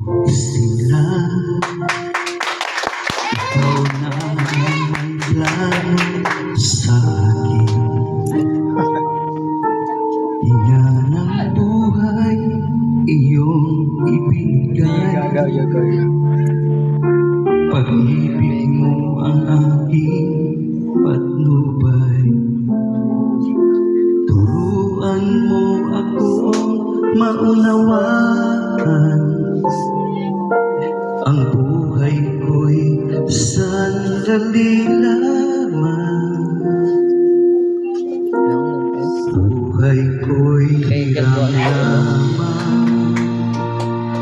Sila, ikaw na may plano sa akin. Hinga ng buhay, iyong ibigay. Pag-ibig mo ang aking patnubay. Turuan mo akong maunawaan. Ang buhay ko'y sandali lamang. Buhay ko'y hirang lamang.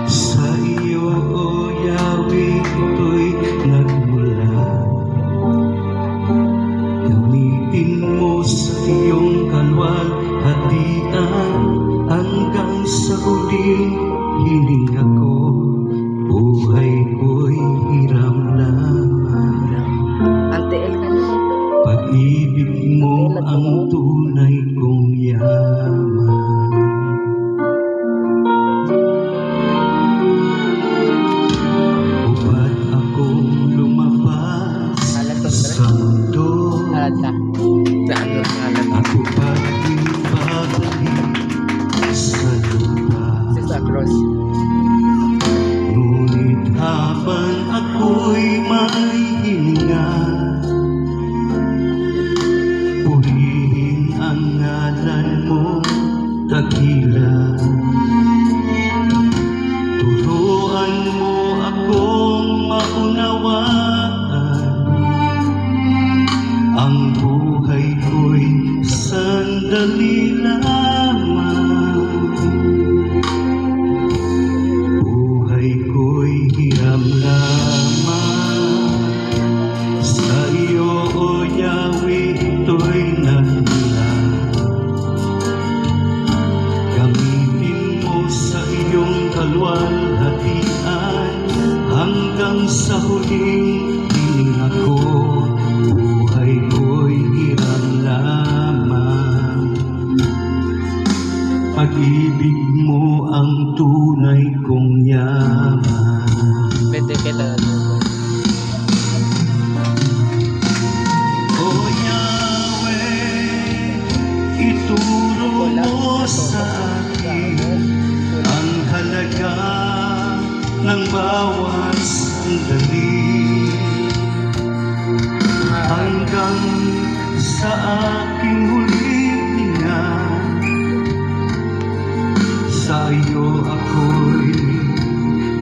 Sa iyo, O Yahweh, ito'y nagmula. Gamitin mo sa iyong kalwalhatian hanggang sa huling hininga ko. Buhay ko'y hiram lamang. Pag-ibig mo ang tunay kong yaman. Upad akong lumabas sa mundo, ako pa'y babalik sa lupa. Ngunit habang ako'y may hininga, purihin ang ngalan mong dakila. Turuan mo akong maunawaan. Ang buhay ko'y sandali lamang. Buhay ko'y hiram lamang. Sa iyo, O Yahweh, ito'y nagmula. Gamitin mo sa iyong kalwalhatian hanggang sa huling hininga ko. Buhay ko'y hiram lamang. Pag-ibig mo ang tunay kong yaman. O Yahweh, ituro mo sa akin ang halaga ng bawat sandali. Hanggang sa aking huling hininga, sa iyo ako'y